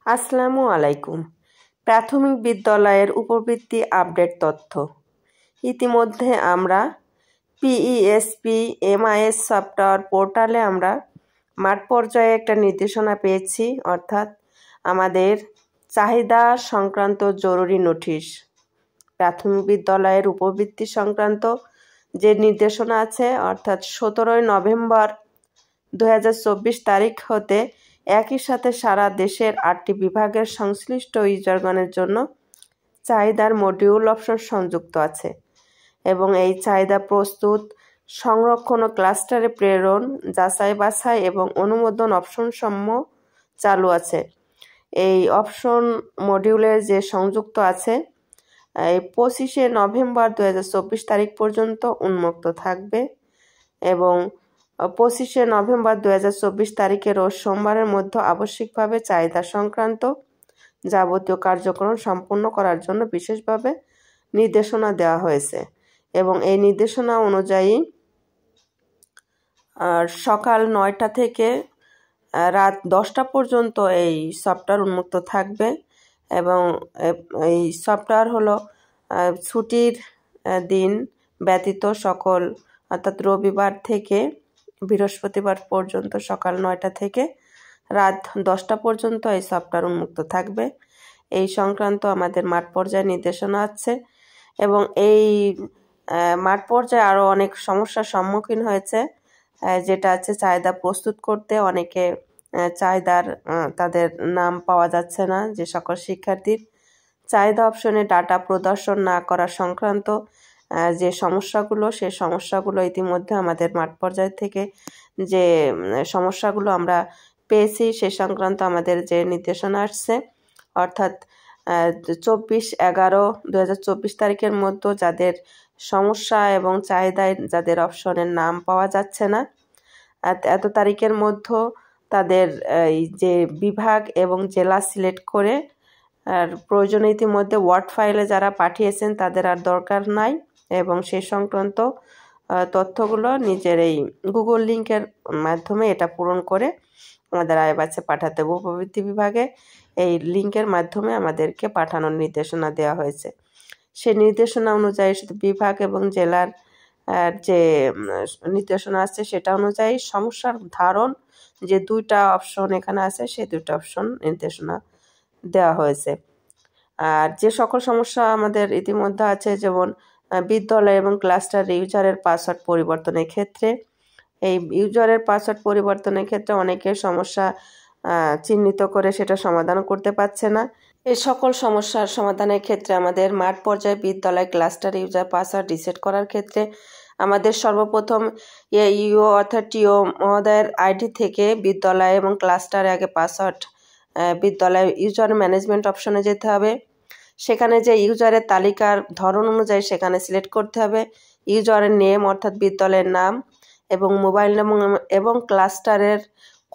আসসালামু আলাইকুম। প্রাথমিক বিদ্যালয়ের উপবৃত্তি আপডেট তথ্য। ইতিমধ্যে আমরা পিইএসপি এমআইএস সফটওয়্যার পোর্টালে আমরা মাঠ পর্যায়ে একটা নির্দেশনা পেয়েছি, অর্থাৎ আমাদের চাহিদা সংক্রান্ত জরুরি নোটিশ। প্রাথমিক বিদ্যালয়ের উপবৃত্তি সংক্রান্ত যে নির্দেশনা আছে, অর্থাৎ 17 নভেম্বর 2024 তারিখ হতে একই সাথে সারা দেশের 8টি বিভাগের সংশ্লিষ্ট ইউজারগণের জন্য চাহিদার মডিউল অপশন সংযুক্ত আছে এবং এই চাহিদা প্রস্তুত, সংরক্ষণ ও ক্লাস্টারে প্রেরণ, যাচাই বাছাই এবং অনুমোদন অপশন সমূহ চালু আছে। এই অপশন মডিউলের যে সংযুক্ত আছে এই 25 নভেম্বর 2024 তারিখ পর্যন্ত উন্মুক্ত থাকবে এবং 25 নভেম্বর 2024 তারিখের রোজ সোমবারের মধ্যে আবশ্যিকভাবে চাহিদা সংক্রান্ত যাবতীয় কার্যক্রম সম্পন্ন করার জন্য বিশেষভাবে নির্দেশনা দেওয়া হয়েছে এবং এই নির্দেশনা অনুযায়ী সকাল 9টা থেকে রাত 10টা পর্যন্ত এই সফটওয়্যার উন্মুক্ত থাকবে এবং এই সফটওয়্যার হলো ছুটির দিন ব্যতীত সকল, অর্থাৎ রবিবার থেকে বৃহস্পতিবার পর্যন্ত সকাল 9টা থেকে রাত 10টা পর্যন্ত এই সফটওয়্যার উন্মুক্ত থাকবে। এই সংক্রান্ত আমাদের মাঠ পর্যায়ে নির্দেশনা আছে এবং এই মাঠ পর্যায়ে আরও অনেক সমস্যার সম্মুখীন হয়েছে, যেটা আছে চাহিদা প্রস্তুত করতে অনেকে চাহিদার তাদের নাম পাওয়া যাচ্ছে না। যে সকল শিক্ষার্থীর চাহিদা অপশনে ডাটা প্রদর্শন না করা সংক্রান্ত যে সমস্যাগুলো, সেই সমস্যাগুলো ইতিমধ্যে আমাদের মাঠ পর্যায় থেকে যে সমস্যাগুলো আমরা পেয়েছি সে সংক্রান্ত আমাদের যে নির্দেশনা আসছে, অর্থাৎ 24/11/2024 তারিখের মধ্যে যাদের সমস্যা এবং চাহিদায় যাদের অপশনের নাম পাওয়া যাচ্ছে না, এত তারিখের মধ্যে তাদের এই যে বিভাগ এবং জেলা সিলেক্ট করে আর প্রয়োজনে ইতিমধ্যে ওয়ার্ড ফাইলে যারা পাঠিয়েছেন তাদের আর দরকার নাই এবং সে সংক্রান্ত তথ্যগুলো নিজের এই গুগল লিঙ্কের মাধ্যমে এটা পূরণ করে আমাদের আইবাসে পাঠাতে হবে। উপবৃত্তি বিভাগে এই লিঙ্কের মাধ্যমে আমাদেরকে পাঠানোর নির্দেশনা দেওয়া হয়েছে। সেই নির্দেশনা অনুযায়ী শুধু বিভাগ এবং জেলার যে নির্দেশনা আছে সেটা অনুযায়ী সমস্যার ধারণ যে 2টা অপশন এখানে আছে সেই 2টা অপশন নির্দেশনা দেওয়া হয়েছে। আর যে সকল সমস্যা আমাদের ইতিমধ্যে আছে, যেমন বিদ্যালয় এবং ক্লাস্টার ইউজারের পাসওয়ার্ড পরিবর্তনের ক্ষেত্রে, এই ইউজারের পাসওয়ার্ড পরিবর্তনের ক্ষেত্রে অনেকের সমস্যা চিহ্নিত করে সেটা সমাধান করতে পারছে না। এই সকল সমস্যার সমাধানের ক্ষেত্রে আমাদের মাঠ পর্যায়ে বিদ্যালয় ক্লাস্টার ইউজার পাসওয়ার্ড রিসেট করার ক্ষেত্রে আমাদের সর্বপ্রথম ইও অর্থাৎ টিও মহোদয়ের আইডি থেকে বিদ্যালয় এবং ক্লাস্টারে আগে পাসওয়ার্ড বিদ্যালয় ইউজার ম্যানেজমেন্ট অপশনে যেতে হবে। সেখানে যে ইউজারের তালিকার ধরন অনুযায়ী সেখানে সিলেক্ট করতে হবে ইউজারের নেম অর্থাৎ বিদ্যালয়ের নাম এবং মোবাইল নম্বর এবং ক্লাস্টারের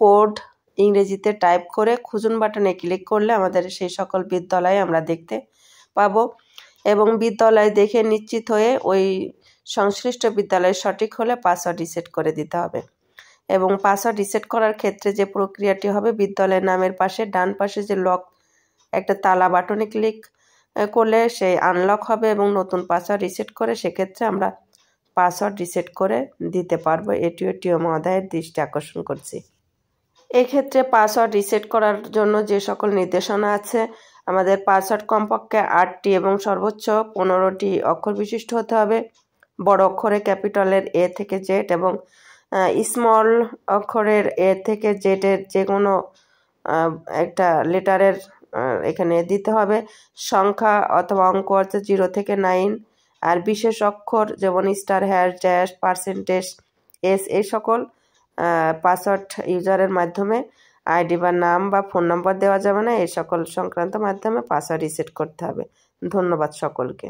কোড ইংরেজিতে টাইপ করে খুঁজুন বাটনে ক্লিক করলে আমাদের সেই সকল বিদ্যালয় আমরা দেখতে পাবো এবং বিদ্যালয় দেখে নিশ্চিত হয়ে ওই সংশ্লিষ্ট বিদ্যালয় সঠিক হলে পাসওয়ার্ড রিসেট করে দিতে হবে এবং পাসওয়ার্ড রিসেট করার ক্ষেত্রে যে প্রক্রিয়াটি হবে, বিদ্যালয়ের নামের পাশে ডান পাশে যে লক একটা তালা বাটনে ক্লিক করলে সেই আনলক হবে এবং নতুন পাসওয়ার্ড রিসেট করে সেক্ষেত্রে আমরা পাসওয়ার্ড রিসেট করে দিতে পারবো। এটিও টিও মহোদয়ের দৃষ্টি আকর্ষণ করছি। এক্ষেত্রে পাসওয়ার্ড রিসেট করার জন্য যে সকল নির্দেশনা আছে, আমাদের পাসওয়ার্ড কমপক্ষে 8টি এবং সর্বোচ্চ 15টি অক্ষর বিশিষ্ট হতে হবে। বড় অক্ষরে ক্যাপিটালের এ থেকে জেড এবং স্মল অক্ষরের এ থেকে জেডের যে কোনো একটা লেটারের এখানে দিতে হবে। সংখ্যা অথবা অঙ্ক অর্থাৎ 0 থেকে 9 আর বিশেষ অক্ষর যেমন star, hash, dash, percentage, S, এই সকল পাসওয়ার্ড ইউজারের মাধ্যমে আইডি বা নাম বা ফোন নম্বর দেওয়া যাবে না। এই সকল সংক্রান্ত মাধ্যমে পাসওয়ার্ড রিসেট করতে হবে। ধন্যবাদ সকলকে।